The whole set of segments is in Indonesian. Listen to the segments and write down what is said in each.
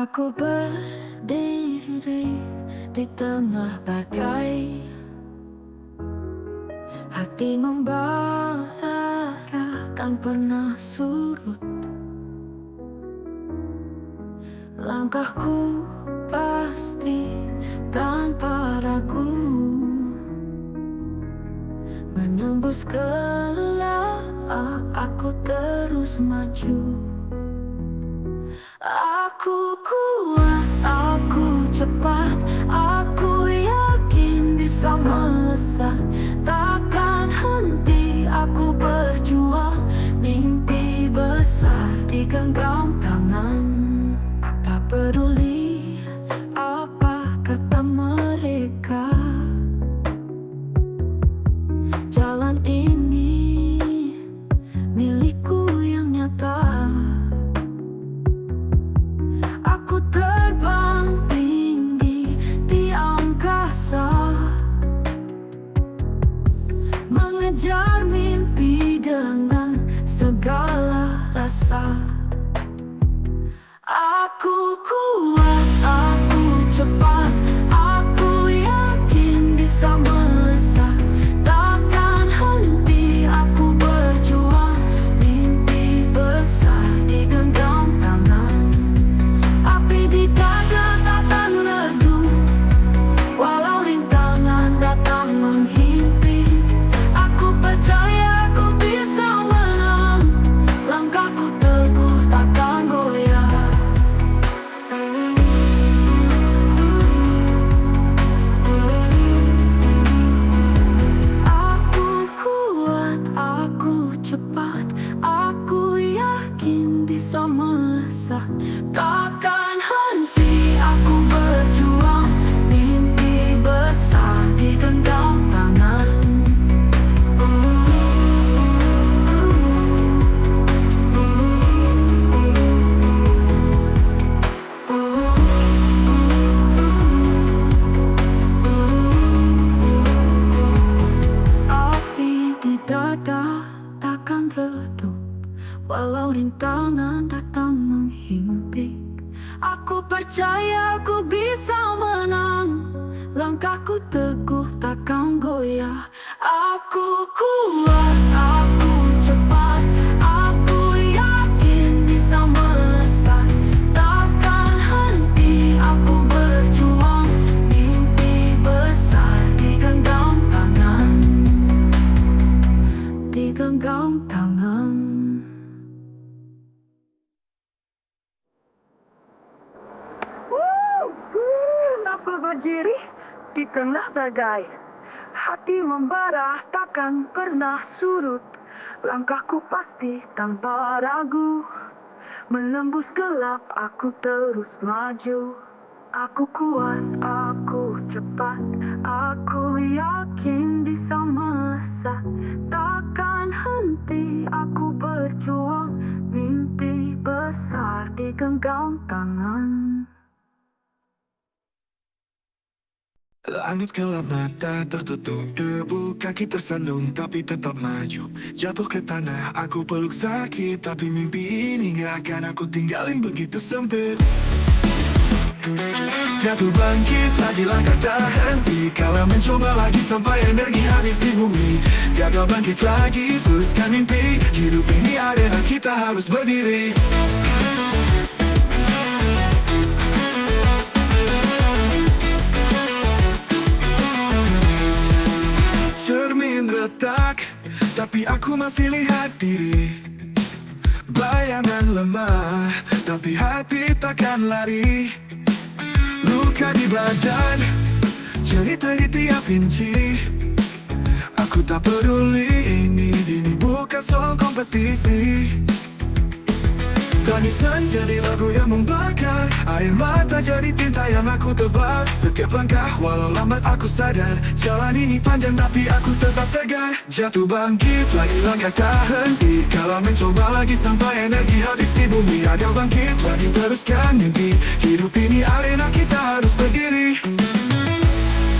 Aku berdiri di tengah badai, hati membara kan pernah surut. Langkahku pasti tanpa ragu, menembus gelap, aku terus maju. Aku kuat, aku cepat, aku yakin bisa melesat. Takkan henti aku berjuang, mimpi besar digenggam tangan. Tak peduli apa kata mereka, jalan ini milikku yang nyata. Aku terbang tinggi di angkasa, mengejar mimpi dengan segala rasa. Aku kuat, aku cepat, aku yakin bisa melesat. Takkan henti aku berjuang, mimpi besar digenggam tangan. Api di dada takkan redup, walau rintangan datang menghimpit. Aku percaya aku bisa menang, langkahku teguh takkan goyah. Aku kuat, aku cepat, aku yakin bisa melesat. Takkan henti aku berjuang, mimpi besar digenggam tangan. Api di dada takkan redup, walau rintangan datang menghimpit. Aku percaya aku bisa menang, langkahku teguh takkan goyah. Aku kuat, aku cepat, aku yakin bisa melesat. Takkan henti aku berjuang, mimpi besar digenggam tangan. Digenggam tangan. Aku berdiri di tengah badai, hati membara takkan pernah surut. Langkahku pasti tanpa ragu, menembus gelap aku terus maju. Aku kuat, aku cepat, aku yakin bisa melesat. Takkan henti aku berjuang, mimpi besar digenggam tangan. Langit gelap, mata tertutup, debu kaki tersandung tapi tetap maju. Jatuh ke tanah, aku peluk sakit, tapi mimpi ini gak akan aku tinggalin begitu sempit. Jatuh bangkit lagi, langkah tak henti, kala mencoba lagi sampai energi habis di bumi. Gagal bangkit lagi, teruskan mimpi, hidup ini arena kita harus berdiri. Cermin retak, tapi aku masih lihat diri. Bayangan lemah, tapi hati takkan lari. Luka di badan, cerita di tiap inci. Aku tak peduli, ini bukan soal kompetisi. Tangisan jadi lagu yang membakar, air mata jadi tinta yang aku tebak. Setiap langkah walau lambat aku sadar, jalan ini panjang tapi aku tetap tegar. Jatuh bangkit lagi, langkah tak henti, kalau mencoba lagi sampai energi habis di bumi. Gagal bangkit lagi, teruskan mimpi, hidup ini arena kita harus berdiri.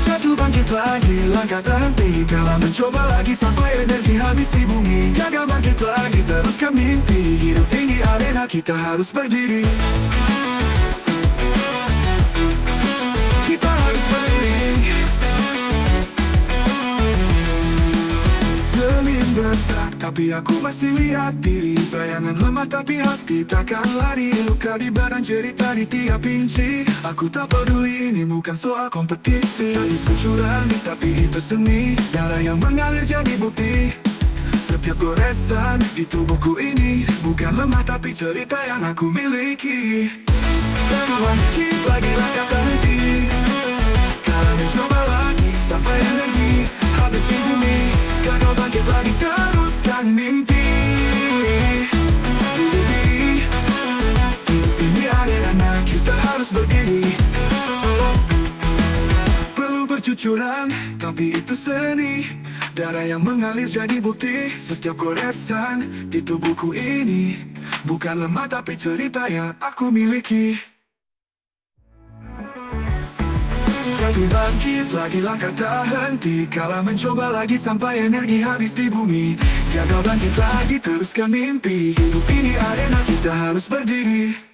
Jatuh bangkit lagi, langkah tak henti, kalau mencoba lagi sampai energi habis di bumi. Gagal bangkit lagi, teruskan mimpi, hidup ini arena kita harus berdiri. Tapi aku masih lihat diri, bayangan lemah tapi hati takkan lari. Luka di badan cerita di tiap inci. Aku tak peduli, ini bukan soal kompetisi. Itu curang, tapi itu seni. Darah yang mengalir jadi bukti. Setiap goresan di tubuhku ini bukan lemah tapi cerita yang aku miliki. Dan bangkit lagi langkah tak henti. Kalau mencoba lagi sampai energi habis di bumi. Gagal bangkit lagi teruskan mimpi. Ini arena kita harus berdiri. Perlu bercucuran tapi itu seni. Darah yang mengalir jadi bukti. Setiap goresan di tubuhku ini bukan lemah tapi cerita yang aku miliki. Jatuh bangkit lagi langkah tak henti. Kala mencoba lagi sampai energi habis di bumi. Gagal bangkit lagi teruskan mimpi. Hidup ini arena kita harus berdiri.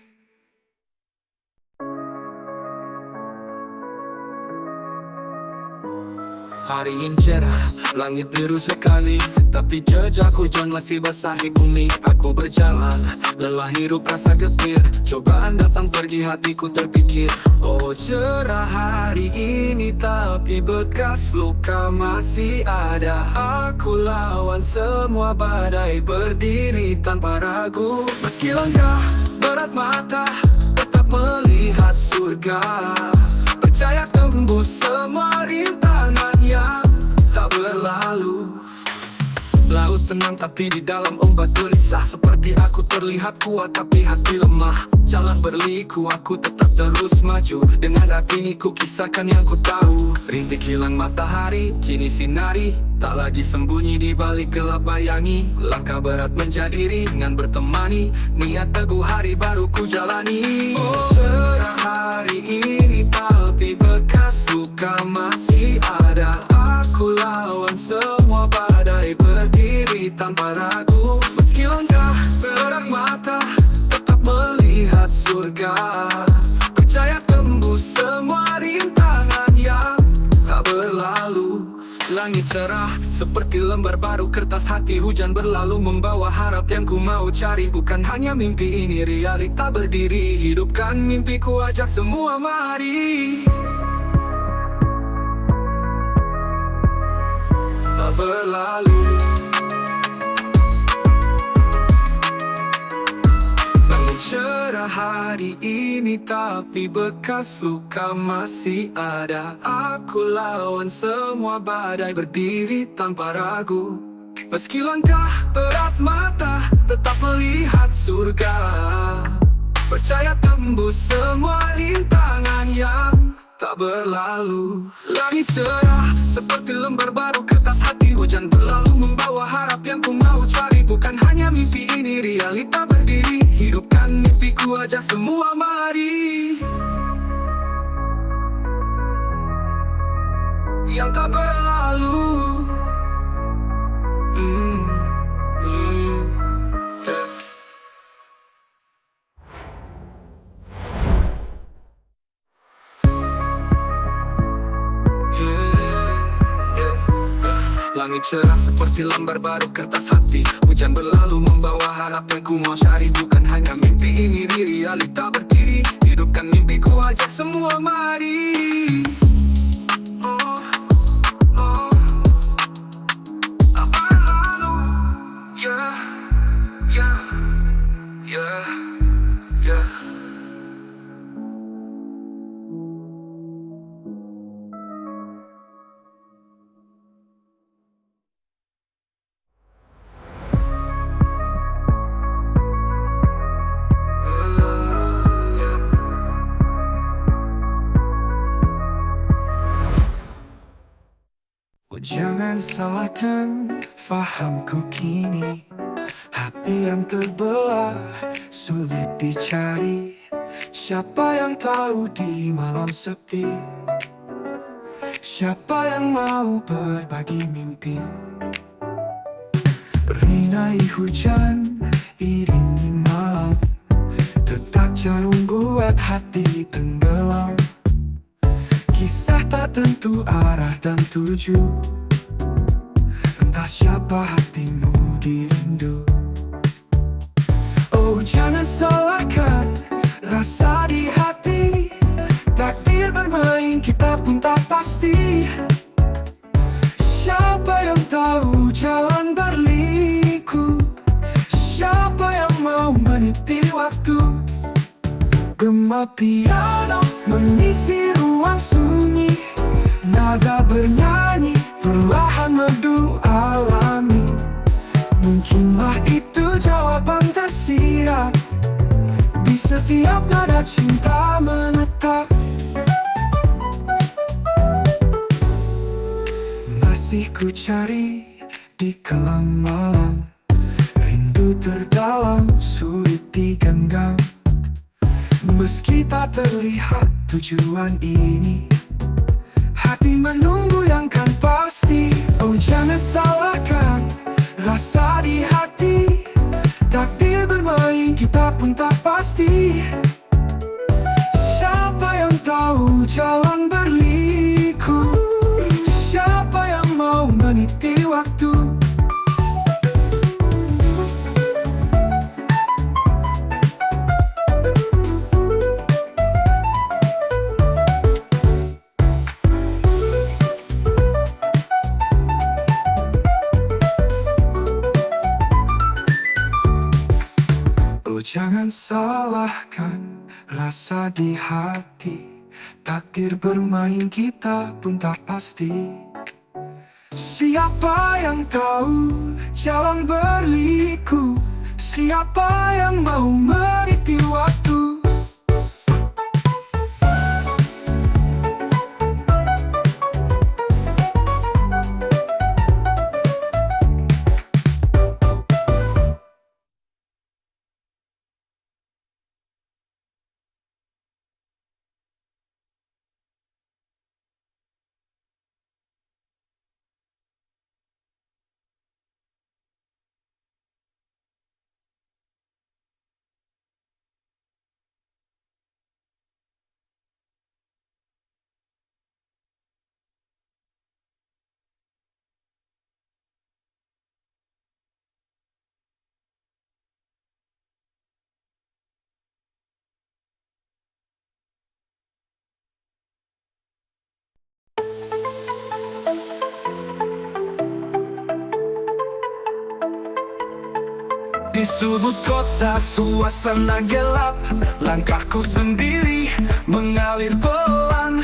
Hari ini cerah, langit biru sekali. Tapi jejak hujan masih basahi bumi. Aku berjalan, lelah hirup rasa getir. Cobaan datang pergi hatiku terpikir. Oh cerah hari ini tapi bekas luka masih ada. Aku lawan semua badai, berdiri tanpa ragu. Meski langkah berat mata, tetap melihat surga. Percaya tembus semua rintangan yang tak berlalu. Laut tenang tapi di dalam ombak gelisah. Seperti aku terlihat kuat tapi hati lemah. Jalan berliku aku tetap terus maju. Dengan hati ini ku kisahkan yang ku tahu. Rintik hilang matahari kini sinari. Tak lagi sembunyi di balik gelap bayangi. Langkah berat menjadi ringan bertemani. Niat teguh hari baru ku jalani. Oh cerah hari ini tapi bekas luka masih ada. Aku lawan semua badai, berdiri tanpa ragu. Meski langkah berat mata, tetap melihat surga. Percaya tembus semua rintangan yang tak berlalu. Langit cerah seperti lembar baru kertas hati. Hujan berlalu membawa harap yang ku mau cari. Bukan hanya mimpi ini realita berdiri. Hidupkan mimpiku ajak semua mari. Tak berlalu. Langit cerah hari ini tapi bekas luka masih ada. Aku lawan semua badai, berdiri tanpa ragu. Meski langkah berat mata, tetap melihat surga. Percaya tembus semua rintangan yang tak berlalu. Langit cerah seperti lembar baru kertas hati. Hujan berlalu membawa harap yang ku mau cari. Bukan hanya mimpi ini realita berdiri. Hidupkan mimpiku ajak semua mari. Yang tak berlalu. Langit cerah seperti lembar baru kertas hati. Hujan berlalu membawa harap yang ku mau cari. Bukan hanya mimpi ini realita berdiri. Hidupkan mimpiku ajak semua mari. Tak berlalu. Yeah, yeah, yeah, yeah. Jangan salahkan fahamku kini. Hati yang terbelah sulit dicari. Siapa yang tahu di malam sepi? Siapa yang mau berbagi mimpi? Rinai hujan, iringi malam. Detak jarum buat hati tenggelam. Kisah tak tentu arah dan tuju. Entah siapa hatimu jadi rindu. Oh jangan salahkan rasa di hati, takdir bermain kita pun tak pasti. Siapa yang tahu jalan berliku, siapa yang mau meniti waktu. Gema piano mengisi ruang sunyi, nada bernyanyi perlahan merdu alami. Mungkinlah itu jawaban tersirat di setiap nada cinta menetap. Masih ku cari di kelam malam, rindu terdalam sulit digenggam. Meski tak terlihat tujuan ini, hati menunggu yang kan pasti. Oh jangan salahkan rasa di hati, takdir bermain kita pun tak pasti. Siapa yang tahu jalan berliku, siapa yang mau meniti waktu. Oh jangan salahkan rasa di hati, takdir bermain kita pun tak pasti. Siapa yang tahu jalan berliku, siapa yang mau meniti waktu. Di sudut kota suasana gelap, langkahku sendiri mengalir pelan.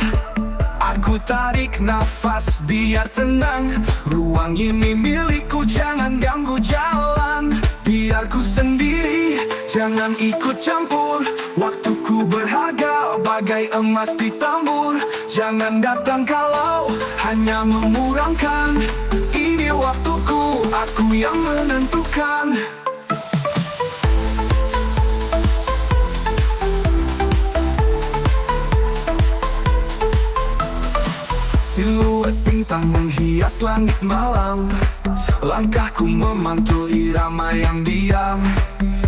Aku tarik nafas biar tenang, ruang ini milikku jangan ganggu jalan. Biar ku sendiri jangan ikut campur, waktuku berharga bagai emas di tambur. Jangan datang kalau hanya memurangkan, ini waktuku, aku yang menentukan. Siluet bintang menghias langit malam, langkahku memantul irama yang diam.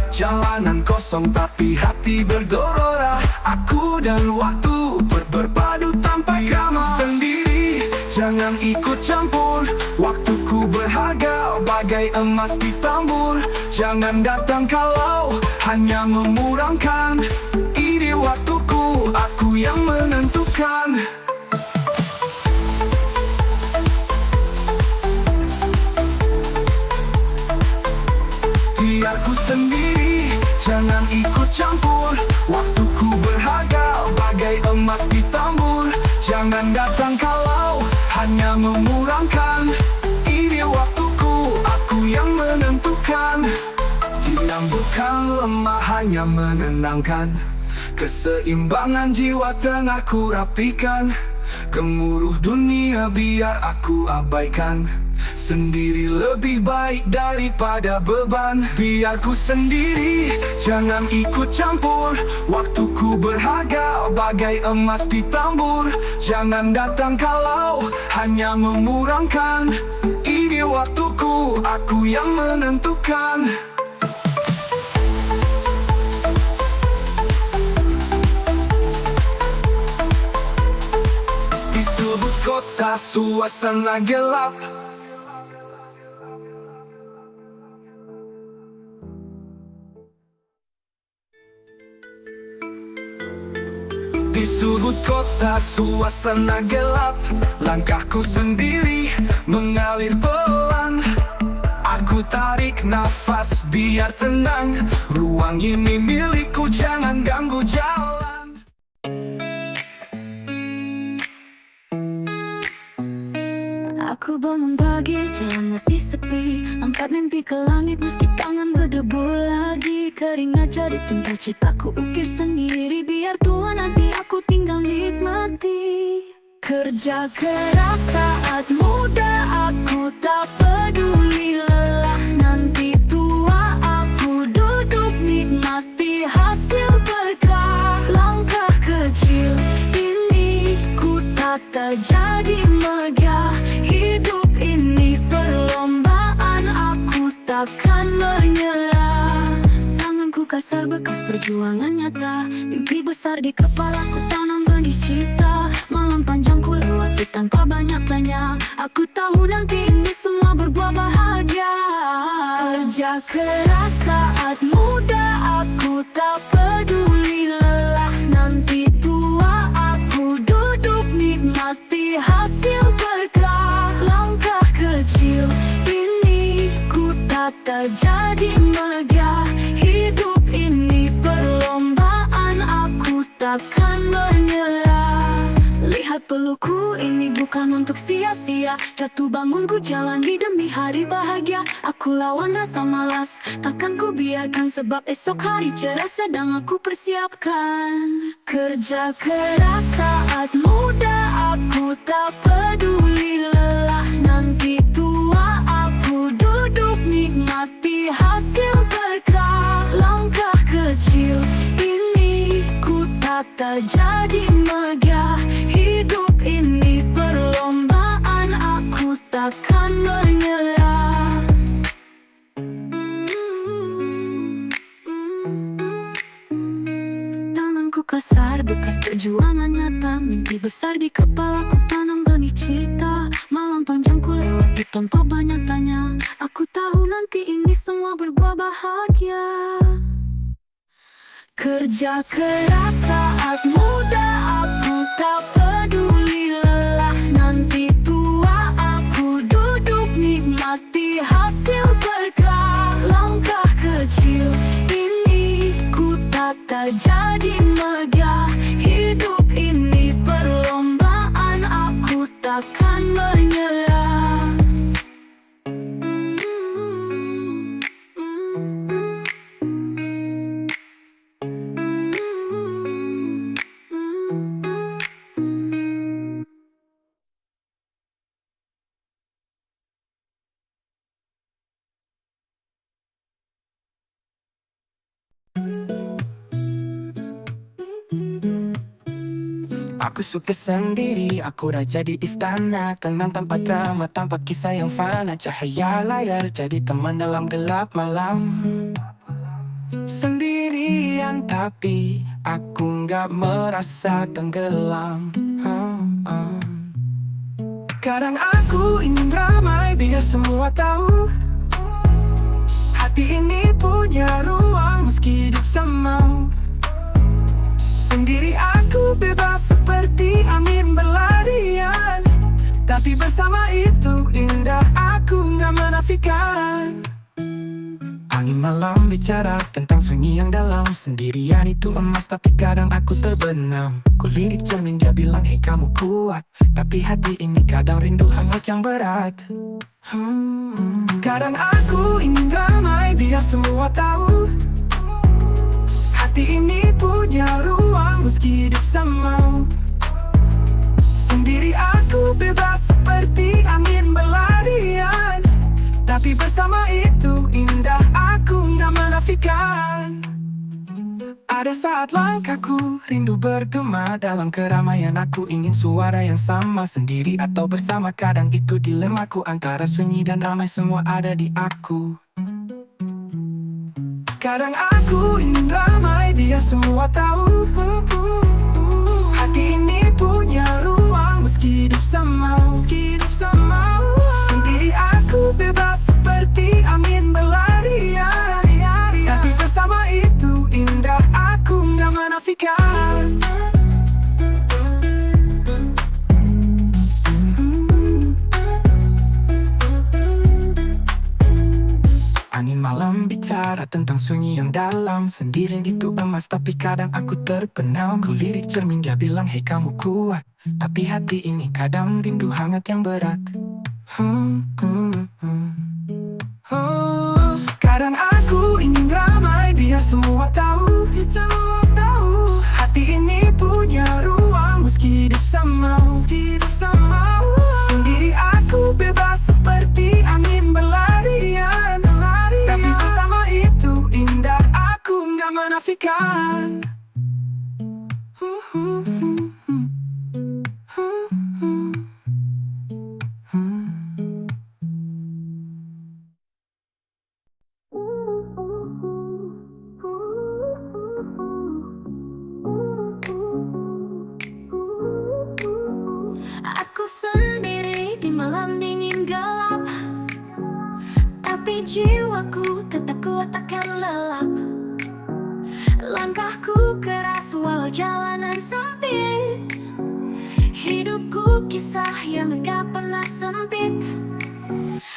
Jalanan kosong tapi hati bergelora, aku dan waktu berpadu tanpa drama. Sendiri jangan ikut campur, waktuku berharga bagai emas di tambur. Jangan datang kalau hanya memurangkan, ini waktuku, aku yang menentukan. Biar ku sendiri, jangan ikut campur, waktuku berharga bagai emas di tambur. Jangan datang kalau hanya memurangkan, ini waktuku, aku yang menentukan. Diam bukan lemah, hanya menenangkan. Keseimbangan jiwa tengah ku rapikan, gemuruh dunia biar aku abaikan. Sendiri lebih baik daripada beban. Biar ku sendiri, jangan ikut campur, waktuku berharga bagai emas di tambur. Jangan datang kalau hanya memurangkan, ini waktuku, aku yang menentukan. Di sudut kota suasana gelap, Di sudut kota suasana gelap, langkahku sendiri mengalir pelan. Aku tarik nafas biar tenang, ruang ini milikku, jangan ganggu jalan. Aku bangun pagi, jalan masih sepi. Angkat mimpi ke langit meski tangan berdebu lagi. Keringat jadi tinta citaku ukir sendiri. Biar tua nanti aku tinggal nikmati. Kerja keras saat muda, aku tak peduli lelah. Nanti tua aku duduk nikmati hasil berkah. Langkah kecil ini ku tata jadi megah. Hidup ini perlombaan, aku takkan menyerah. Tanganku kasar bekas perjuangan nyata. Mimpi besar di kepalaku tanam benih cita. Malam panjang ku lewati tanpa banyak tanya. Aku tahu nanti ini semua berbuah bahagia. Kerja keras saat muda, aku tak peduli lelah. Nanti tua aku duduk nikmati hasil berkah. Langkah kecil ini ku tata jadi megah. Hidup ini perlombaan, aku takkan menyerah. Lihat peluku ini bukan untuk sia-sia. Jatuh bangunku jalani demi hari bahagia. Aku lawan rasa malas, takkan ku biarkan. Sebab esok hari cerah sedang aku persiapkan. Kerja keras saat muda, aku tak peduli lelah. Nanti tua aku duduk nikmati hasil berkah. Langkah kecil ini ku tata jadi megah. Hidup ini perlombaan, aku takkan menyerah. Tanganku kasar bekas perjuangan nyata. Mimpi besar di kepalaku tanam benih cita. Malam panjang ku lewati tanpa banyak tanya. Aku tahu nanti ini semua berbuah bahagia. Kerja keras saat muda, aku tak peduli lelah. Nanti tua aku duduk nikmati hasil berkah. Langkah kecil ini ku tata jadi megah. Hidup ini perlombaan, aku takkan menyerah. Aku suka sendiri, aku raja di istana. Tenang tanpa drama, tanpa kisah yang fana. Cahaya layar jadi teman dalam gelap malam. Sendirian tapi aku nggak merasa tenggelam. Kadang aku ingin ramai biar semua tahu. Hati ini punya ruang meski hidup semau. Sendiri aku bebas seperti angin berlarian. Tapi bersama itu indah, aku nggak menafikan. Angin malam bicara tentang sunyi yang dalam. Sendirian itu emas tapi kadang aku terbenam. Kulirik cermin dia bilang hey kamu kuat. Tapi hati ini kadang rindu hangat yang berat. Kadang aku ingin damai biar semua tahu. Hati ini punya ruang meski hidup semau. Sendiri aku bebas seperti angin berlarian. Tapi bersama itu indah, aku nggak menafikan. Ada saat langkahku rindu bergema. Dalam keramaian aku ingin suara yang sama. Sendiri atau bersama kadang itu dilemaku. Antara sunyi dan ramai semua ada di aku. Kadang aku ingin ramai biar semua tahu. Hati ini punya ruang meski hidup semau. Sendiri aku bebas seperti angin berlarian. Tapi bersama itu indah, aku nggak menafikan. Angin malam bicara tentang sunyi yang dalam. Sendiri itu emas tapi kadang aku terpenam. Kulirik cermin dia bilang hei kamu kuat, tapi hati ini kadang rindu hangat yang berat. Kadang aku ingin ramai biar semua tahu, hati ini punya ruang meski hidup sama. Sendiri aku bebas seperti angin berlarian. Tapi bersama itu indah, aku nggak menafikan. Aku sendiri di malam dingin gelap, tapi jiwaku tetap kuat takkan lelap. Langkahku keras walau jalanan sempit. Hidupku kisah yang gak pernah sempit.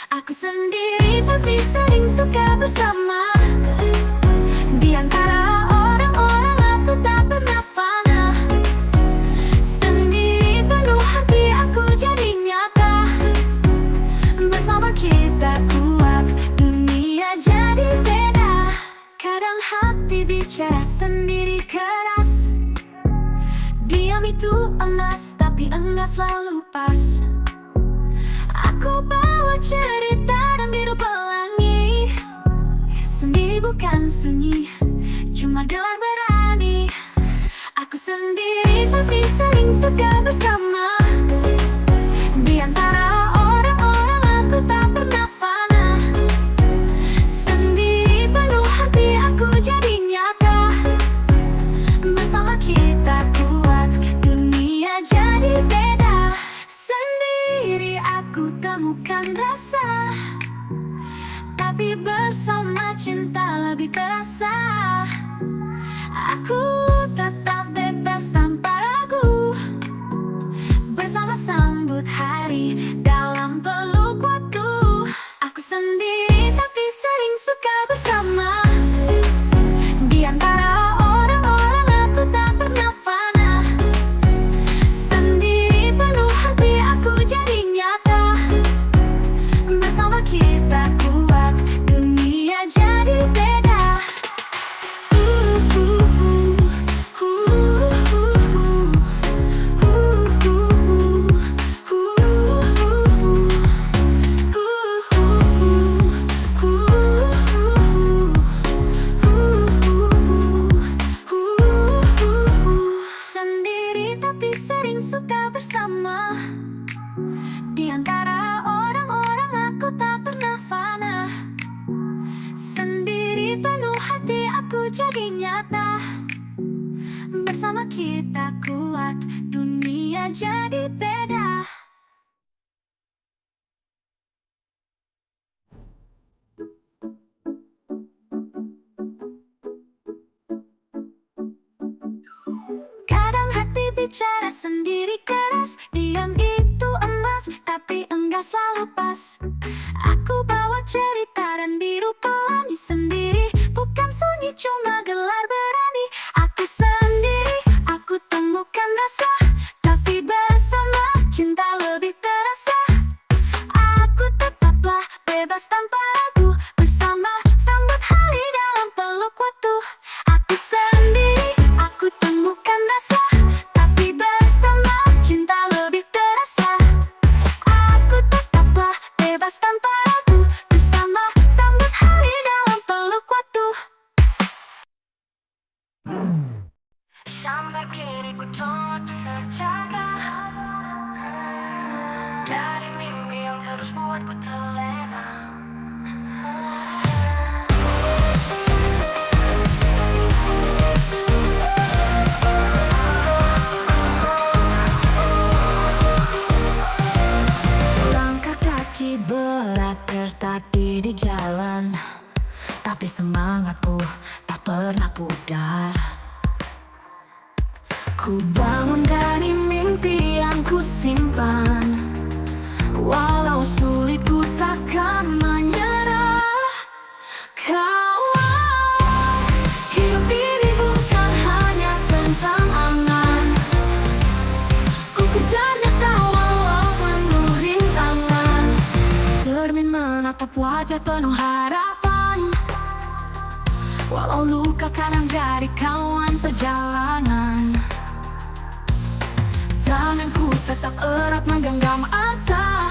Aku sendiri tapi sering suka bersama. Di antara orang-orang aku tak pernah fana. Sendiri penuh hati aku jadi nyata. Bersama kita kuat, dunia jadi beda. Kadang hati bicara sendiri keras. Diam itu emas tapi enggak selalu pas. Aku bawa cerita dan biru pelangi. Sendiri bukan sunyi, cuma gelar berani. Aku sendiri tapi sering suka bersama. Di antara orang-orang aku tak pernah fana. Sendiri penuh hati aku jadi nyata. Bersama kita kuat, dunia jadi beda. Sendiri aku temukan rasa, tapi bersama cinta lebih terasa. Aku tetap bebas tanpa ragu. Bersama sambut hari dalam peluk waktu. Aku sendiri tapi sering suka bersama. Di antara orang-orang aku tak pernah fana. Sendiri penuh hati aku jadi nyata. Bersama kita kuat, dunia jadi beda. Sendiri tapi sering suka bersama. Di antara orang-orang aku tak pernah fana. Sendiri penuh hati aku jadi nyata. Bersama kita kuat, dunia jadi beda. Kadang hati bicara sendiri keras. Diam itu emas, tapi enggak selalu pas. Aku bawa cerita dan biru pelangi. Sendiri bukan sunyi, cuma gelar berani. Aku sendiri, aku temukan rasa, tapi bersama cinta lebih terasa. Aku tetaplah bebas tanpa ragu. Bersama sambut hari dalam peluk waktu. Aku sendiri, aku temukan rasa, tapi bersama cinta lebih terasa. Aku tetaplah bebas tanpa ragu. Bersama sambut hari dalam peluk waktu. Sampai kini ku coba terjaga dari mimpi yang terus buatku terlena. Langkah kaki berat tertatih di jalan, tapi semangatku tak pernah pudar. Ku bangun dari mimpi yang ku simpan. Walau sulit ku takkan menyerah. wajah penuh harapan. Walau luka kadang jadi kawan perjalanan. Tanganku tetap erat menggenggam asa,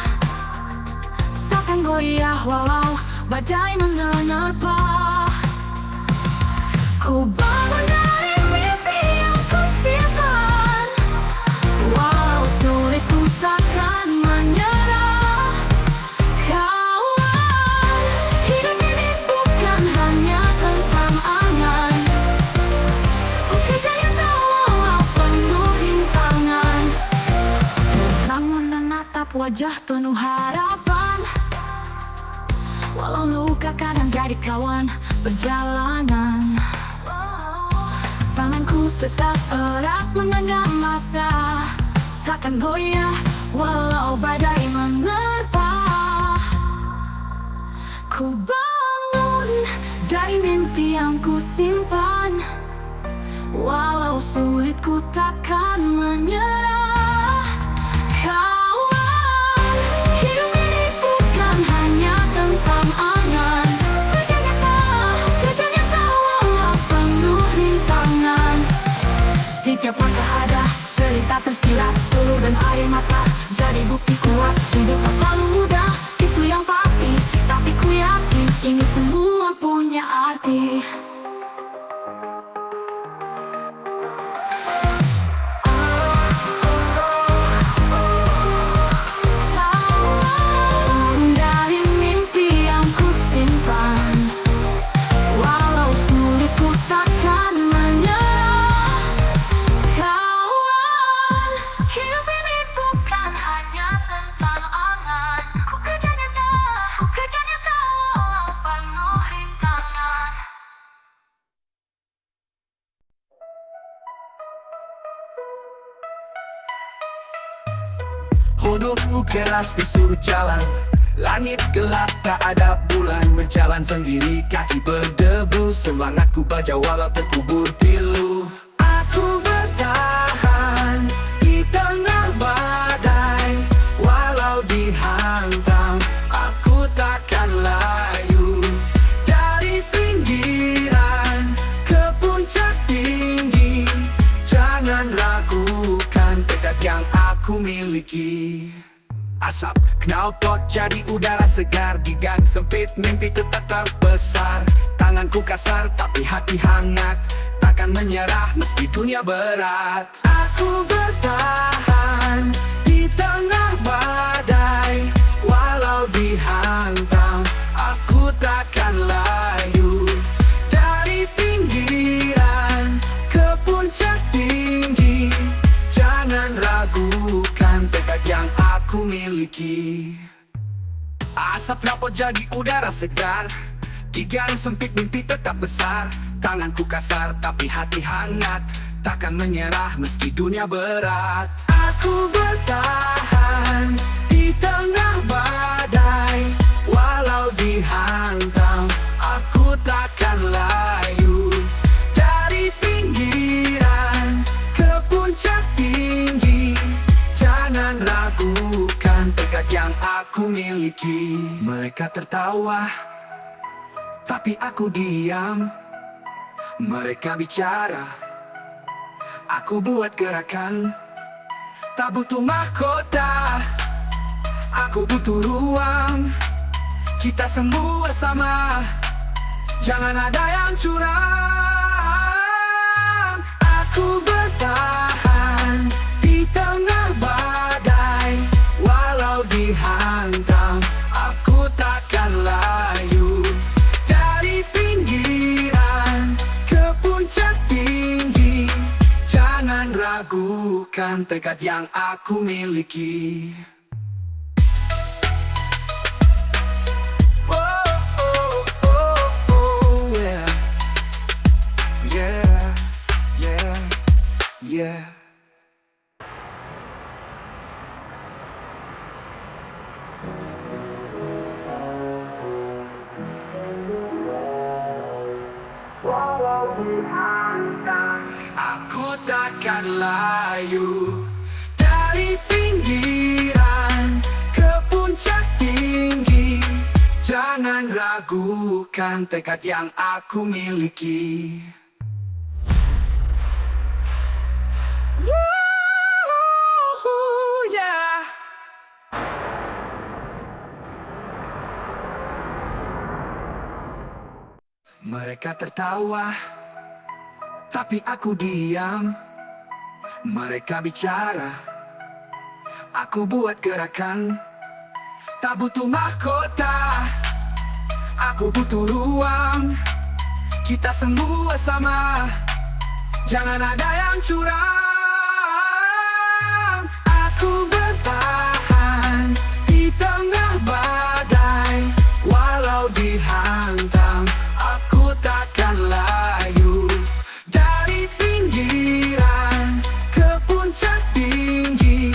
takkan goyah walau badai menerpa. Ku bangun dari mimpi yang ku simpan, walau sulit ku takkan menyerah. Kawan, hidup ini bukan hanya tentang angan. Ku kejar yang tahu walau penuh rintangan. Namun menatap wajah penuh harapan, walau luka kadang jadi kawan perjalanan. Tanganku tetap erat menggenggam masa, takkan goyah walau badai menerpa. Ku bangun dari mimpi yang ku simpan, walau sulit ku takkan menyerah. Kawan, hidup ini bukan hanya tentang angan. Kejar nyata walau penuh rintangan. Tiap langkah ada cerita tersirat, peluru dan air mata jadi bukti kuat. Hidup tak selalu mudah, itu yang pasti, tapi ku yakin ini semua punya arti. Dari mimpi yang ku simpan, walau sulit ku takkan menyerah. Kawan, hidup ini bukan hanya tentang angan. Ku kejar nyata walau penuh rintangan. Hidupku keras disuruh jalan, langit gelap tak ada bulan. Berjalan sendiri kaki berdebu, semangatku baja walau terkubur pilu. Aku bertahan di tengah badai, walau dihantam aku takkan layu. Dari pinggiran ke puncak tinggi, jangan ragukan tekad yang aku miliki. Asap knalpot jadi udara segar, di gang sempit mimpi tetap terbesar. Tanganku kasar tapi hati hangat, takkan menyerah meski dunia berat. Aku bertahan di tengah badai, walau dihantam aku takkan layu. Dari pinggiran ke puncak tinggi, jangan ragukan tekad yang aku miliki. Asap knalpot jadi udara segar, di gang sempit mimpi tetap besar. Tanganku kasar tapi hati hangat, takkan menyerah meski dunia berat. Aku bertahan di tengah badai, walau dihantam aku takkan layu. Dari pinggiran ke puncak tinggi, jangan ragukan tekad yang aku miliki. Mereka tertawa tapi aku diam. Mereka bicara, aku buat gerakan. Tak butuh mahkota, aku butuh ruang. Kita semua sama, jangan ada yang curang. Aku bertahan di tengah badai, walau dihantam aku takkan layu. Dari pinggiran ke puncak tinggi, jangan ragukan tekad yang aku miliki. Yeah. Walau dihantam, Aku takkan layu. Dari pinggiran ke puncak tinggi, jangan ragukan tekad yang aku miliki. Woo, yeah. Mereka tertawa, tapi aku diam. Mereka bicara, aku buat gerakan. Tak butuh mahkota, aku butuh ruang. Kita semua sama, jangan ada yang curang. Aku bertahan di tengah badai, walau dihantam, aku takkan layu. Dari pinggiran ke puncak tinggi,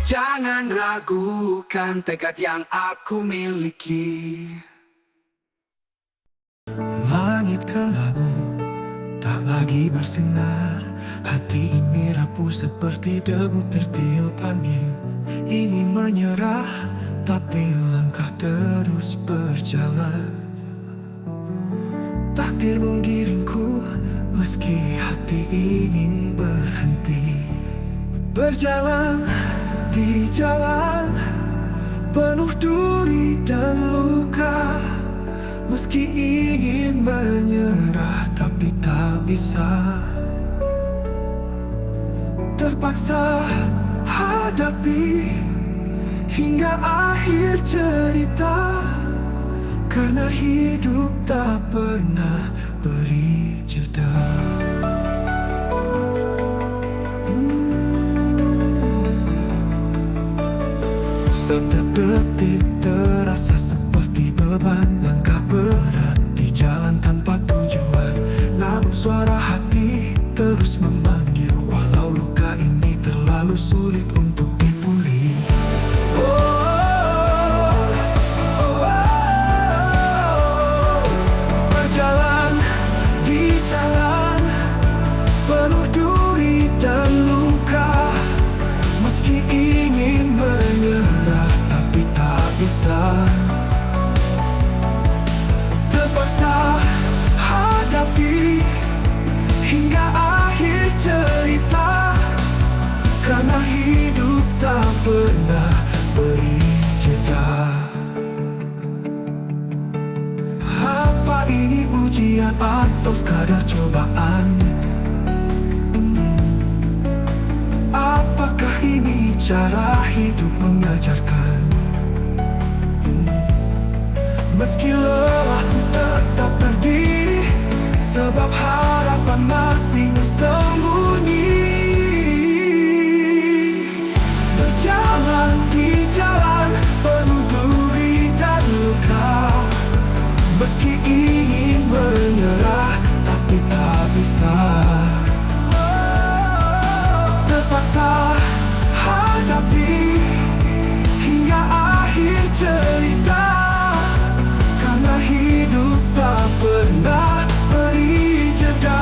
jangan ragukan tekad yang aku miliki. Langit kelabu tak lagi bersinar, hati ini rapuh seperti debu tertiup angin. Ingin menyerah, tapi langkah terus berjalan. Takdir menggiringku, meski hati ingin berhenti. Berjalan di jalan penuh duri dan luka. Meski ingin menyerah, tapi tak bisa. Terpaksa hadapi hingga akhir cerita, karena hidup tak pernah beri jeda. Setiap detik terasa seperti beban, langkah berat di jalan tanpa tujuan. Namun suara hati terus memanggil, walau luka ini terlalu sulit untuk dipulih. Berjalan di jalan penuh duri dan luka. Meski ingin menyerah, tapi tak bisa. Terpaksa hadapi hingga akhir cerita, karena hidup tak pernah beri jeda. Apa ini ujian atau sekadar cobaan? Apakah ini cara hidup mengajarkan? Meski lelah ku tetap berdiri, sebab harapan masih bersembunyi. Berjalan di jalan penuh duri dan luka. Meski ingin menyerah, tapi tak bisa. Terpaksa hadapi hingga akhir cerita, karena hidup tak pernah beri jeda.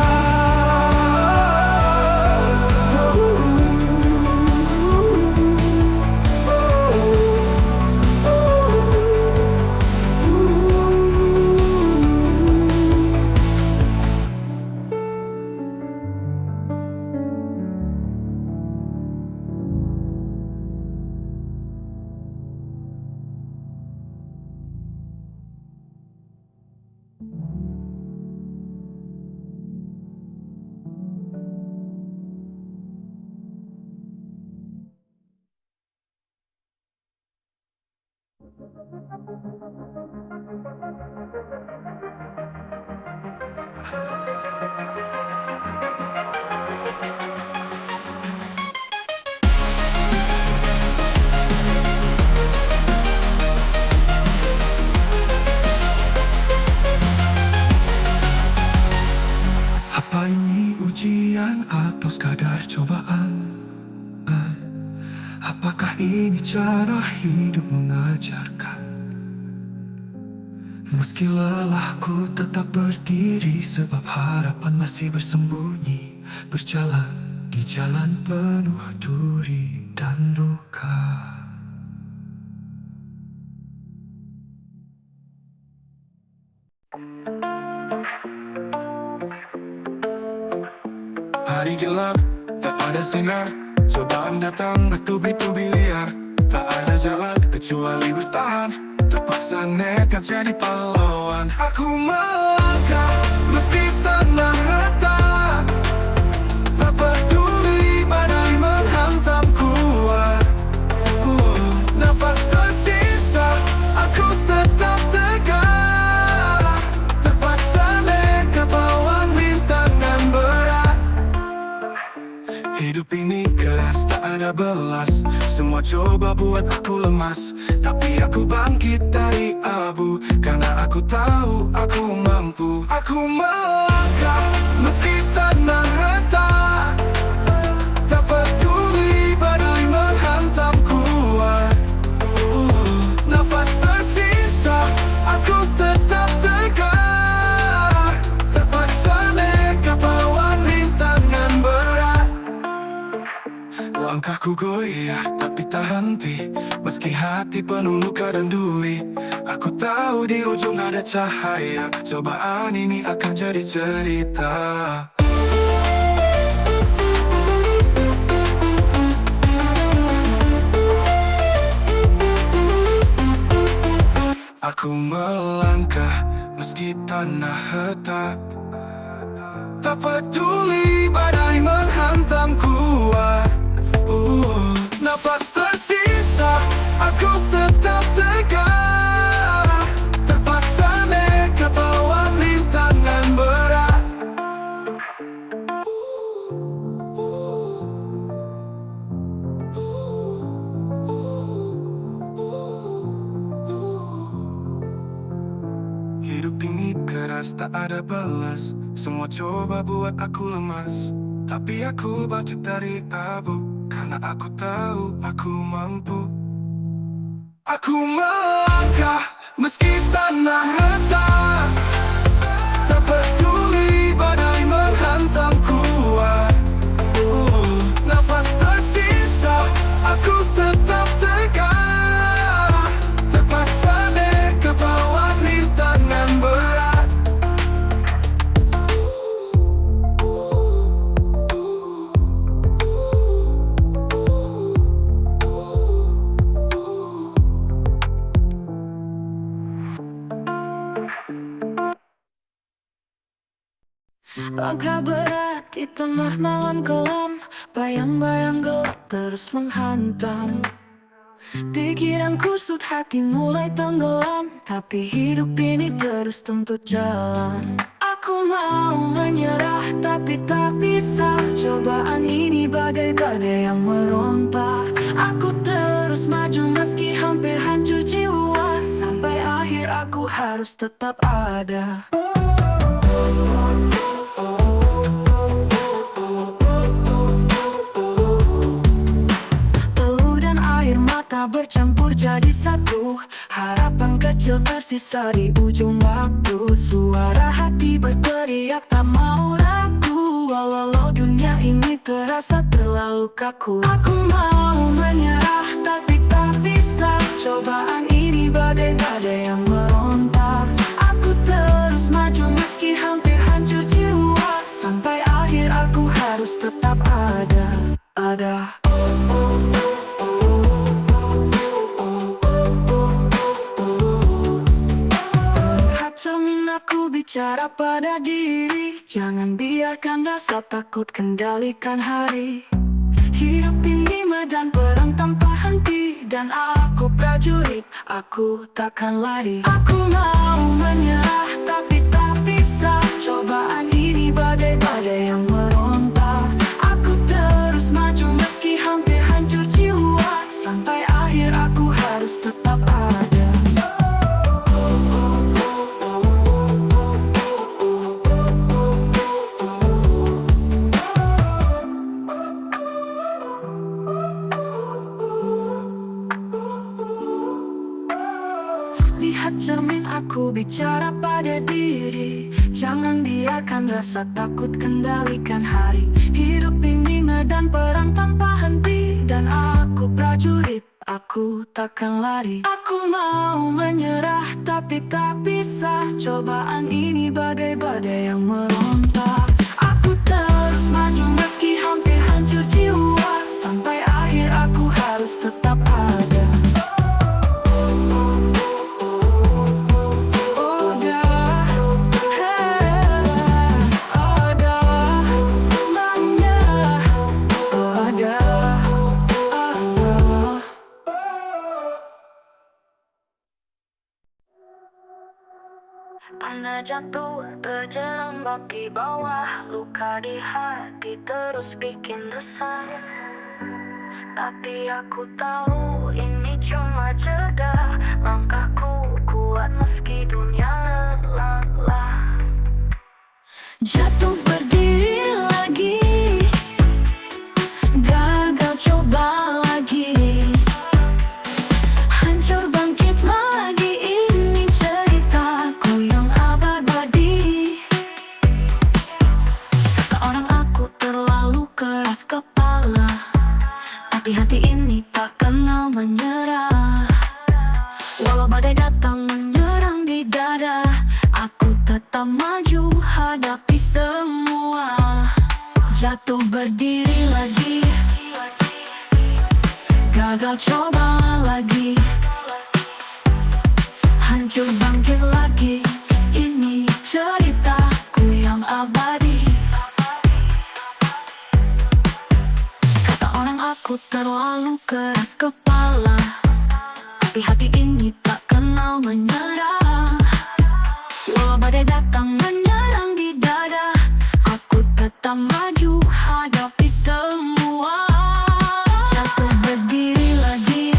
Apa ini ujian atau sekadar cobaan? Apakah ini cara hidup mengajarkan? Meski lelahku tetap berdiri, sebab harapan masih bersembunyi. Berjalan di jalan penuh duri dan luka. gelap, tak ada sinar. Cobaan datang bertubi-tubi liar. Tak ada jalan kecuali bertahan. Terpaksa nekat jadi pahlawan. Aku melangkah meski tanah retak. Tak peduli badai menghantam kuat. Nafas tersisa, aku tetap tegak. Terpaksa nekat lawan rintangan berat. Hidup ini keras, tak ada belas. Semua coba buat aku lemas, tapi aku bangkit dari abu. Karena aku tahu aku mampu. Aku melangkah meski tanah retak. Tak peduli badai menghantam kuat. Nafas tersisa, aku tetap tegak. Terpaksa nekat lawan rintangan berat. Langkahku goyah tapi tak henti, meski hati penuh luka dan duri. Aku tahu di ujung ada cahaya. Cobaan ini akan jadi cerita. Aku melangkah meski tanah retak. Tak peduli badai menghantam kuat. Nafas tersisa, aku tetap tegak. Terpaksa nekat lawan rintangan berat. Hidup ini keras, tak ada balas. Semua coba buat aku lemas, tapi aku bangkit dari abu. Karena aku tahu aku mampu. Aku melangkah meski tanah retak. Tak peduli badai menghantam kuat. Nafas tersisa, aku tetap tegak. Terpaksa nekat lawan rintangan berat. Langkah berat di tengah malam kelam. Bayang-bayang gelap terus menghantam. Pikiran kusut, hati mulai tenggelam. Tapi hidup ini terus tuntut jalan. Aku mau menyerah tapi tak bisa. Cobaan ini bagai badai yang meronta. Aku terus maju meski hampir hancur jiwa. Sampai akhir aku harus tetap ada. Bercampur jadi satu. Harapan kecil tersisa di ujung waktu. Suara hati berteriak tak mau ragu. Walau dunia ini terasa terlalu kaku. Aku mau menyerah tapi tak bisa. Cobaan ini bagai badai yang meronta. Aku terus maju meski hampir hancur jiwa. Sampai akhir aku harus tetap ada. Aku bicara pada diri. Jangan biarkan rasa takut kendalikan hari. Hidup ini medan perang tanpa henti. Dan aku prajurit, aku takkan lari. Aku mau menyerah tapi tak bisa. Cobaan ini bagai badai yang meronta. Aku terus maju meski hampir hancur jiwa. Sampai akhir aku harus tetap ada. Lihat cermin, aku bicara pada diri. Jangan biarkan rasa takut kendalikan hari. Hidup ini medan perang tanpa henti. Dan aku prajurit, aku takkan lari. Aku mau menyerah tapi tak bisa. Cobaan ini bagai badai yang meronta. Aku terus maju meski harus tetap ada. Pernah jatuh terjerembab di bawah, luka di hati terus bikin desah. Tapi aku tahu ini cuma jeda, langkahku kuat meski dunia lelah. Jatuh berdiri lagi, gagal coba lagi, hancur bangkit lagi. Ini ceritaku yang abadi. Kata orang aku terlalu keras kepala, tapi hati ini tak kenal menyerah. Walau badai datang menyerang di dada, aku tetap maju hadapi semua. Jatuh berdiri lagi, gagal coba lagi, hancur bangkit lagi. Ini ceritaku yang abadi. Kata orang aku terlalu keras kepala, tapi hati ini tak kenal menyerah. Walau badai datang menyerang di dada, aku tetap maju hadapi semua. Jatuh berdiri lagi,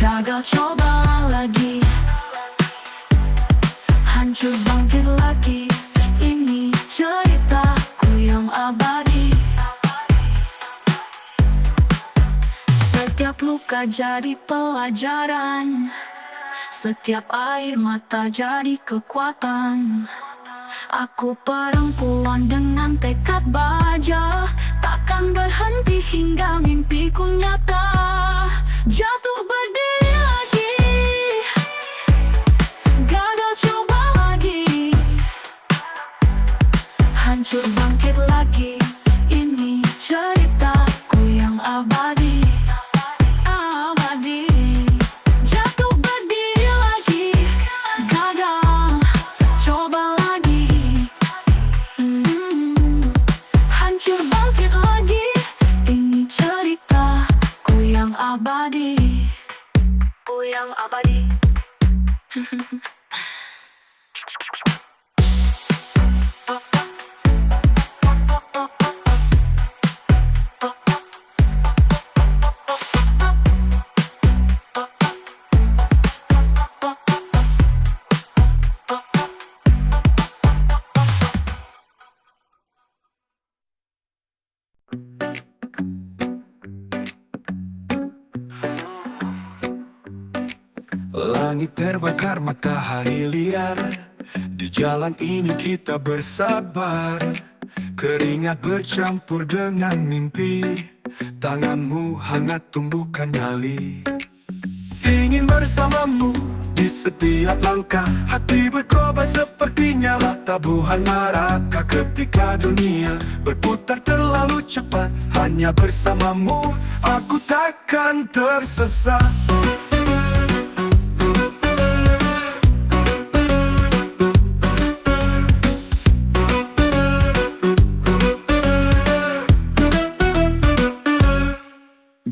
gagal coba lagi, hancur bangkit lagi. Ini ceritaku yang abadi. Setiap luka jadi pelajaran, setiap air mata jadi kekuatan. Aku perempuan dengan tekad baja, takkan berhenti hingga mimpiku nyata. Jatuh berdiri lagi, gagal coba lagi, hancur bangkit lagi. Ini ceritaku yang abadi. Jatuh berdiri lagi, gagal coba lagi, hancur bangkit lagi. Ini ceritaku yang abadi, ku yang abadi. Langit terbakar, matahari liar, di jalan ini kita bersabar. Keringat bercampur dengan mimpi, tanganmu hangat tumbuhkan nyali. Ingin bersamamu di setiap langkah, hati berkobar seperti nyala tabuhan neraka. Ketika dunia berputar terlalu cepat, hanya bersamamu aku takkan tersesat.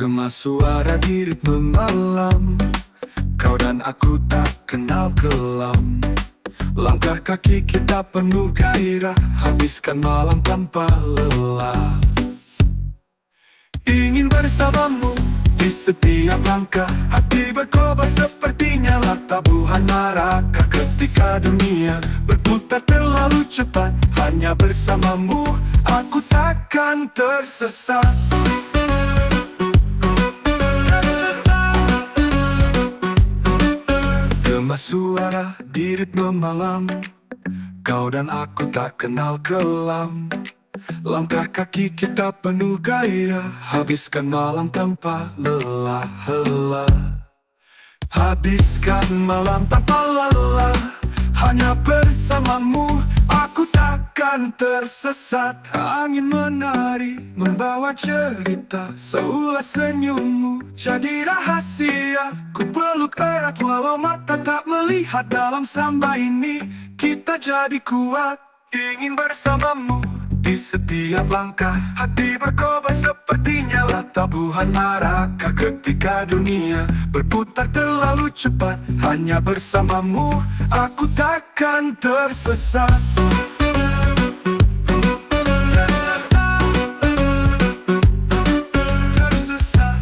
Gema suara di ritme malam, kau dan aku tak kenal kelam. Langkah kaki kita penuh gairah, habiskan malam tanpa lelah. Ingin bersamamu di setiap langkah, hati berkobar seperti nyala tabuhan neraka. Ketika dunia berputar terlalu cepat, hanya bersamamu aku takkan tersesat. Gema suara di ritme malam, kau dan aku tak kenal kelam. Langkah kaki kita penuh gairah, habiskan malam tanpa lelah. Habiskan malam tanpa lelah, Hanya bersamamu aku takkan tersesat. Angin menari membawa cerita, seulas senyummu jadi rahasia. Ku peluk erat walau mata tak melihat. Dalam samba ini kita jadi kuat, ingin bersamamu di setiap langkah. Hati berkobar seperti nyala tabuhan neraka. Ketika dunia berputar terlalu cepat, hanya bersamamu aku takkan tersesat. Tersesat, tersesat, tersesat.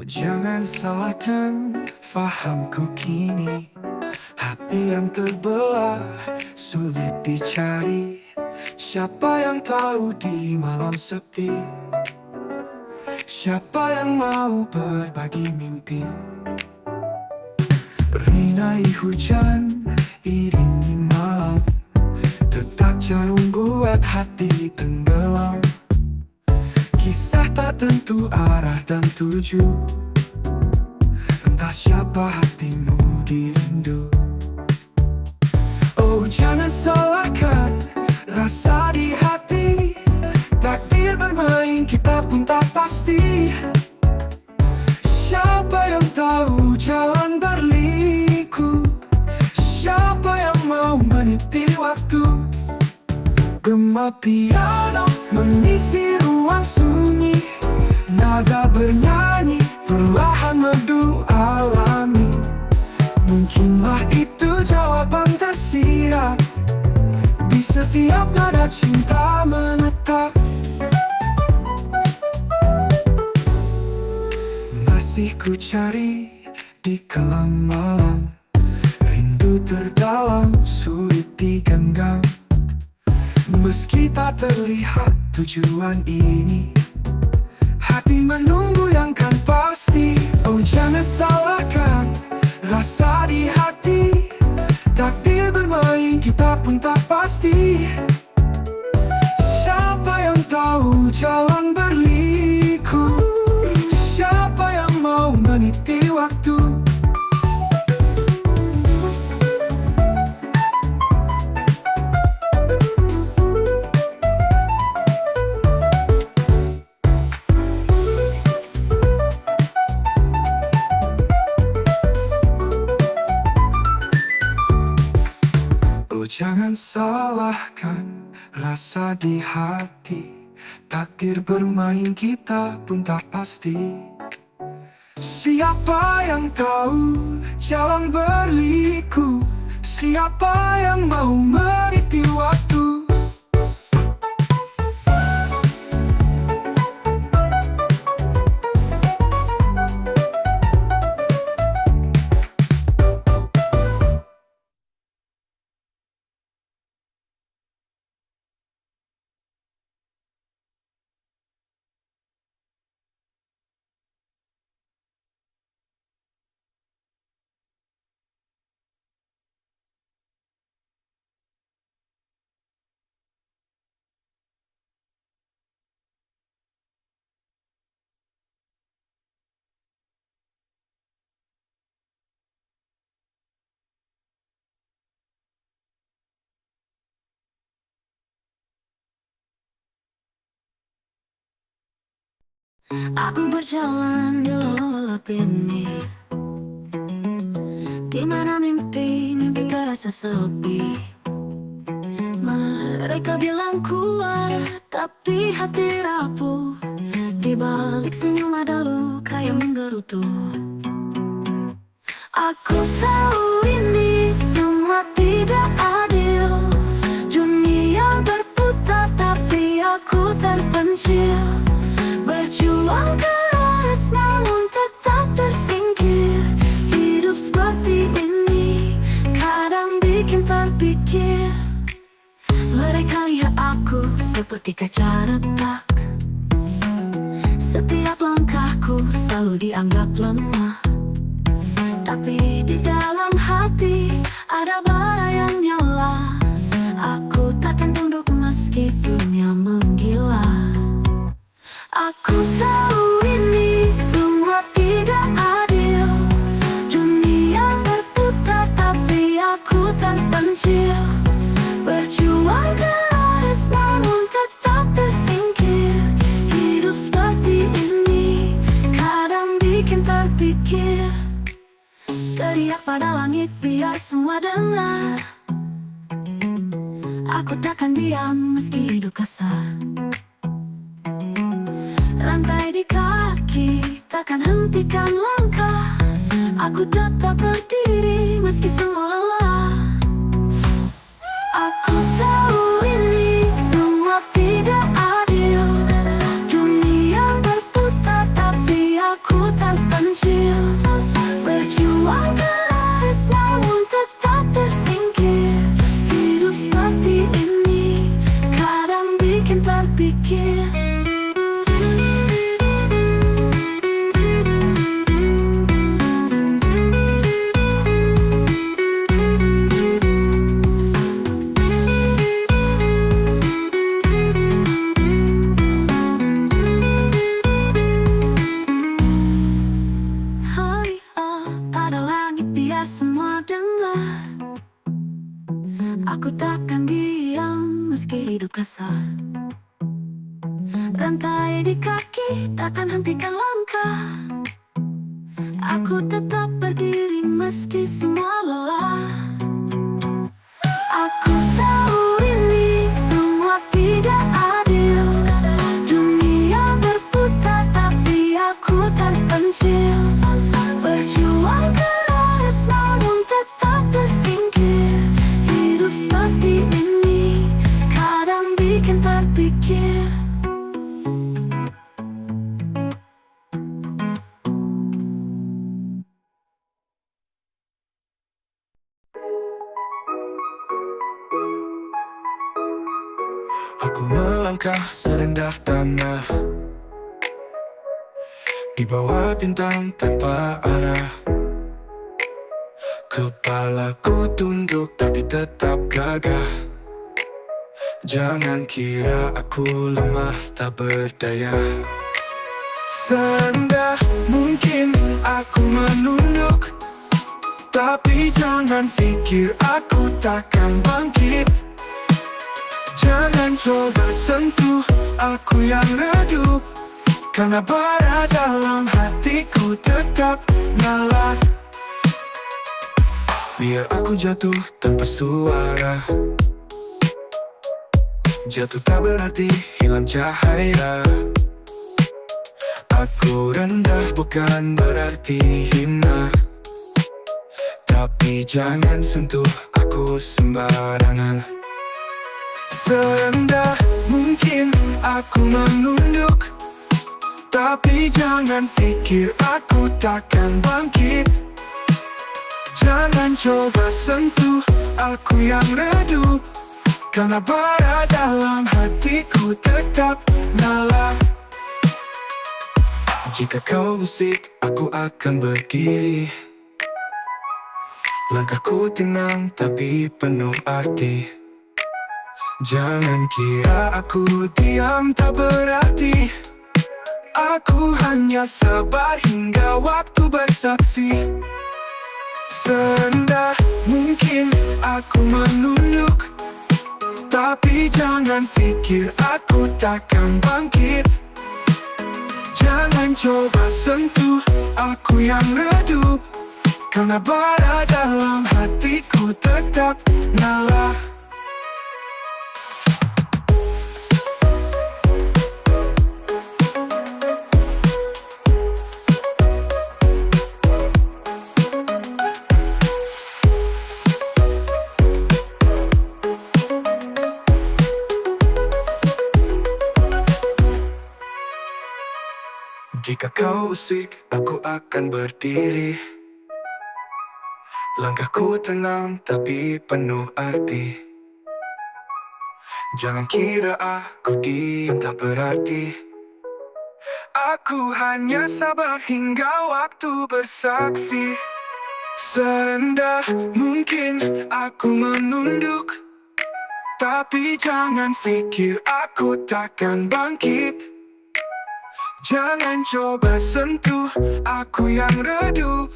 Jangan salahkan fahamku kini. Hati yang terbelah sulit dicari. Siapa yang tahu di malam sepi? Siapa yang mau berbagi mimpi? Rinai hujan, iringi malam. Detak jarum buat hati tenggelam. Kisah tak tentu arah dan tuju. Entah siapa hatimu dirindu. Oh jangan salahkan rasa di hati. Takdir bermain kita pun tak pasti. Siapa yang tahu jalan berliku? Siapa yang mau meniti waktu? Gema piano mengisi ruang sunyi. Nada bernyanyi perlahan merdu alami. Mungkinlah itu jawaban tersirat di setiap nada cinta menetap. Masih ku cari di kelam malam. Rindu terdalam sulit digenggam. Meski tak terlihat tujuan ini, hati menunggu yang kan pasti. Oh jangan salahkan rasa di hati. Takdir bermain kita pun tak pasti. Siapa yang tahu jalan berliku? Siapa yang mau meniti waktu? Jangan salahkan rasa di hati. Takdir bermain kita pun tak pasti. Siapa yang tahu jalan berliku? Siapa yang mau meniti waktu? Aku berjalan di lelap ini, di mana mimpi terasa sepi. Mereka bilang kuat, tapi hati rapuh. Di balik senyum ada luka yang menggerutu. Aku tahu ini semua tidak adil. Dunia berputar tapi aku terpencil. Berjuang keras namun tetap tersingkir. Hidup seperti ini kadang bikin terpikir. Mereka lihat aku seperti kaca retak. Setiap langkahku selalu dianggap lemah. Tapi di dalam hati ada bara yang nyala. Aku meski dunia menggila. Aku tahu ini semua tidak adil. Dunia berputar tapi aku terpencil. Berjuang keras namun tetap tersingkir. Hidup seperti ini kadang bikin terpikir. Teriak pada langit biar semua dengar. Aku takkan diam meski hidup kasar. Rantai di kaki takkan hentikan langkah. Aku tetap berdiri meski semua lelah. Aku tahu ini semua tidak adil. Dunia berputar tapi aku terpencil. Berjuang keras namun tetap tersingkir. Hidup seperti ini kadang bikin terpikir. Pada langit biar semua dengar. Aku takkan diam meski hidup kasar. Rantai di kaki takkan hentikan langkah. Aku tetap berdiri meski semua lelah. Aku tahu ini semua tidak adil. Dunia berputar tapi aku terpencil. Berjuang keras namun tetap tersingkir. Hidup seperti ini kadang bikin terpikir. Aku melangkah serendah tanah, di bawah bintang tanpa arah. Kepalaku tunduk tapi tetap gagah. Jangan kira aku lemah tak berdaya. Serendah mungkin aku menunduk, tapi jangan pikir aku takkan bangkit. Jangan coba sentuh aku yang redup, karena bara dalam hatiku tetap nyala. Biar aku jatuh tanpa suara, jatuh tak berarti hilang cahaya. Aku rendah bukan berarti hina, tapi jangan sentuh aku sembarangan. Serendah mungkin aku menunduk, tapi jangan pikir aku takkan bangkit. Jangan coba sentuh aku yang redup, karena bara dalam hatiku tetap nyala. Jika kau usik, aku akan berdiri. Langkahku tenang tapi penuh arti. Jangan kira aku diam tak berarti. Aku hanya sabar hingga waktu bersaksi. Serendah mungkin aku menunduk, tapi jangan pikir aku takkan bangkit. Jangan coba sentuh aku yang redup, karena bara dalam hatiku tetap nyala. Jika kau usik, aku akan berdiri. Langkahku tenang tapi penuh arti. Jangan kira aku diam tak berarti. Aku hanya sabar hingga waktu bersaksi. Serendah mungkin aku menunduk, Tapi jangan pikir aku takkan bangkit. Jangan coba sentuh aku yang redup,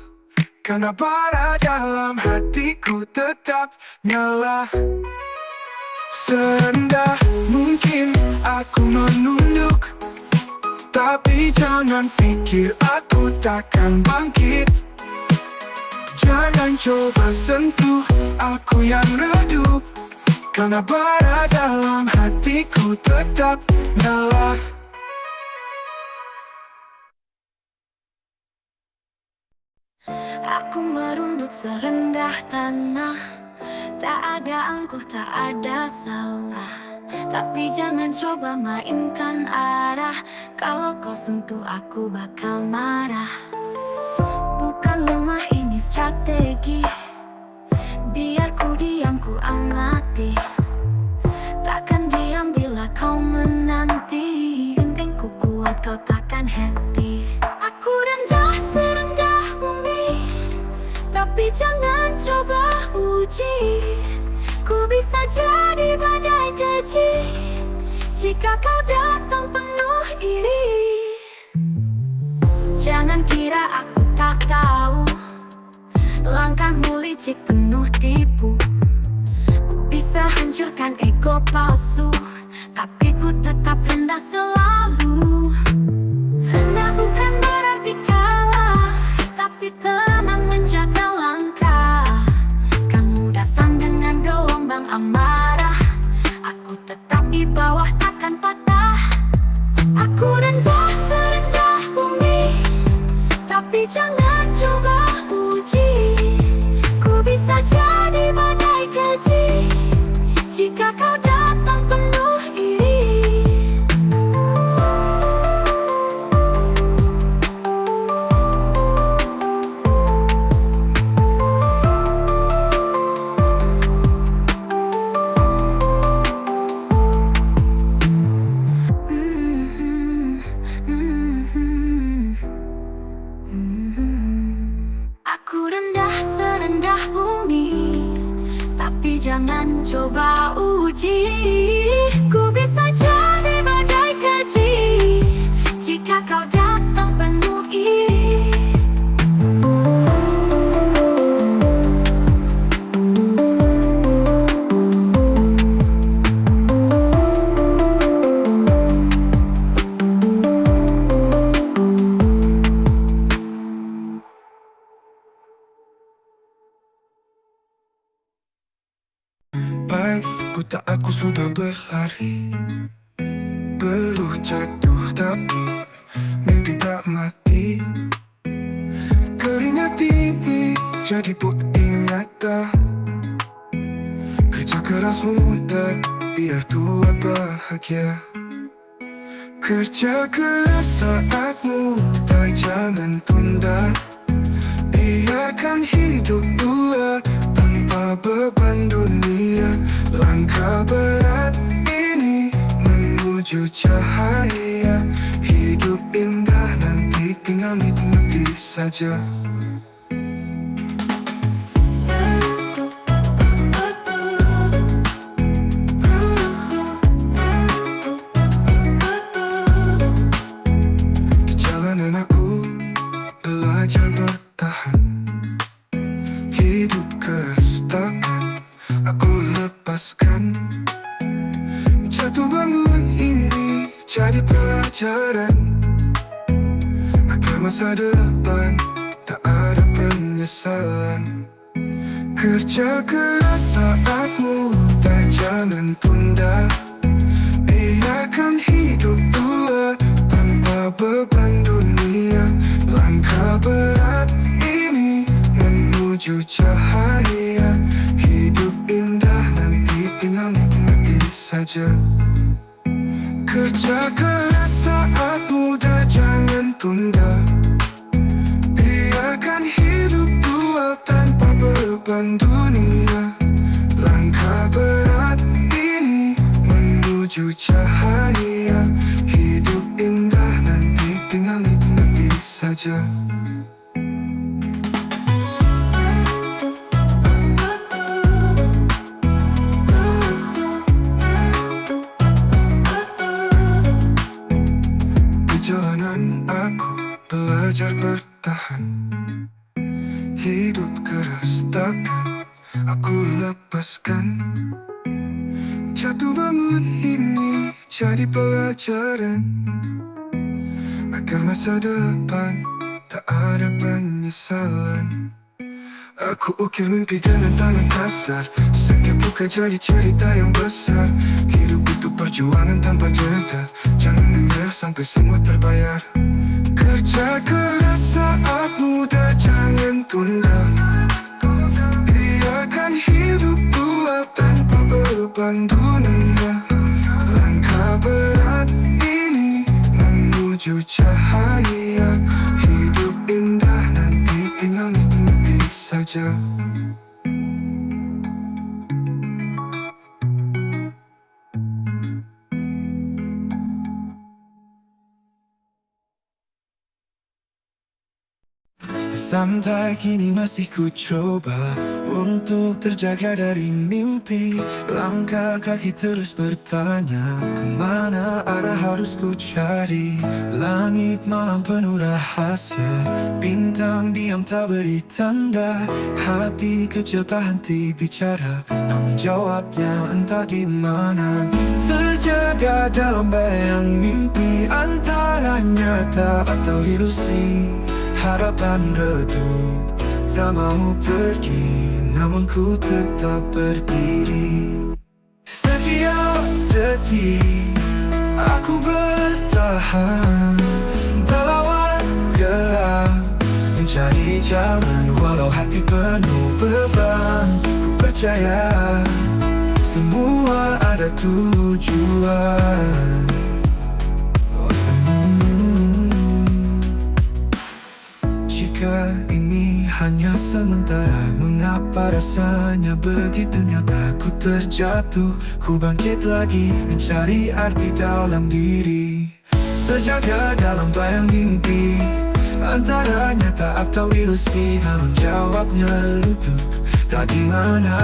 karena bara dalam hatiku tetap nyala. Serendah mungkin aku menunduk, tapi jangan pikir aku takkan bangkit. Jangan coba sentuh aku yang redup, karena bara dalam hatiku tetap nyala. Aku merunduk serendah tanah, tak ada angkuh, tak ada salah. Tapi jangan coba mainkan arah, kalau kau sentuh aku bakal marah. Bukan lemah, ini strategi, biar ku diam, ku amati. Takkan diam bila kau menanti, penting ku kuat, kau takkan happy. Aku rendah serendah bumi, tapi jangan coba uji. Ku bisa jadi badai keji, jika kau datang penuh iri. Jangan kira aku tak tahu, langkahmu licik penuh tipu. Ku bisa hancurkan ego palsu, tapi ku tetap rendah selalu. Rendah bukan berarti kalah, tapi tenang menjaga langkah. Kamu datang dengan gelombang amarah, aku tetap di bawah takkan patah. Aku rendah serendah bumi, tapi jangan coba uji. Ku bisa jadi badai keji, jika kau datang penuh iri. Aku rendah serendah bumi, tapi jangan coba uji. Ku bisa jadi badai keji, jika kau datang penuh iri. Baik, buta aku sudah berlari, peluh jatuh tapi mimpi tak mati. Keringat ini jadi bukti nyata, kerja kerasmu dan biar tua bahagia. Kerja keras saat muda, jangan tunda. Biarkan hidup tua tanpa beban dunia. Langkah berat ini menuju cahaya. Hidup indah nanti tinggal nikmati saja. Di jalanan aku belajar bertahan. Hidup keras takkan aku lepaskan. Jatuh bangun ini jadi pelajaran, agar masa depan tak ada penyesalan. Kerja keras saat muda, jangan tunda. Biarkan hidup tua tanpa beban dunia. Langkah berat ini menuju cahaya. Hidup indah nanti tinggal nikmati saja. Kerja keras saat muda, jangan tunda. Biarkan hidup tua tanpa beban dunia. Langkah berat ini menuju cahaya. Hidup indah nanti tinggal nikmati saja. Hidup keras takkan aku lepaskan. Jatuh bangun ini jadi pelajaran agar masa depan tak ada penyesalan. Aku ukir mimpi dengan tangan kasar. Setiap luka jadi cerita yang besar. Hidup itu perjuangan tanpa jeda. Jangan menyerah sampai semua terbayar. Kerja keras saat muda, jangan tunda. Biarkan hidup buat tanpa beban dunia. Langkah berat ini menuju cahaya. Hidup indah nanti tinggal nikmati saja. Sampai kini masih ku coba untuk terjaga dari mimpi. Langkah kaki terus bertanya, kemana arah harus ku cari. Langit malam penuh rahasia, bintang diam tak beri tanda. Hati kecil tak henti bicara, namun jawabnya entah di mana. Terjaga dalam bayang mimpi, antara nyata atau ilusi. Harapan redup, tak mau pergi, namun ku tetap berdiri. Setiap detik aku bertahan, melawan gelap, mencari jalan walau hati penuh beban. Ku percaya semua ada tujuan. Jika ini hanya sementara, mengapa rasanya begitu nyata? Ku terjatuh, ku bangkit lagi, mencari arti dalam diri. Terjaga dalam bayang mimpi, antara nyata atau ilusi. Namun jawabnya luput, tak gimana.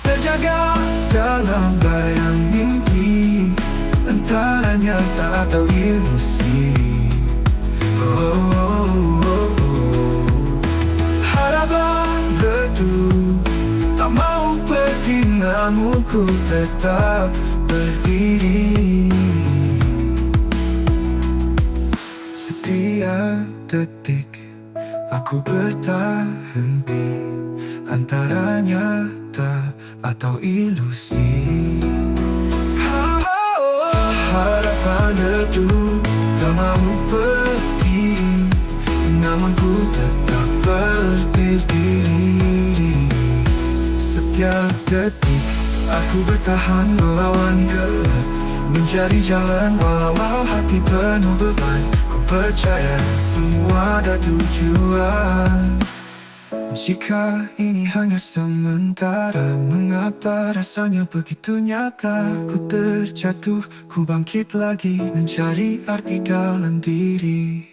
Terjaga dalam bayang mimpi, antara nyata atau ilusi. Harapan redup, tak mau pergi, namun ku tetap berdiri. Setiap detik aku bertahan di antara nyata atau ilusi. Harapan redup, tak mau pergi, namun ku tetap berdiri. Setiap detik aku bertahan melawan gelap, mencari jalan walau hati penuh beban. Ku percaya semua ada tujuan. Jika ini hanya sementara, mengapa rasanya begitu nyata? Ku terjatuh, ku bangkit lagi, mencari arti dalam diri.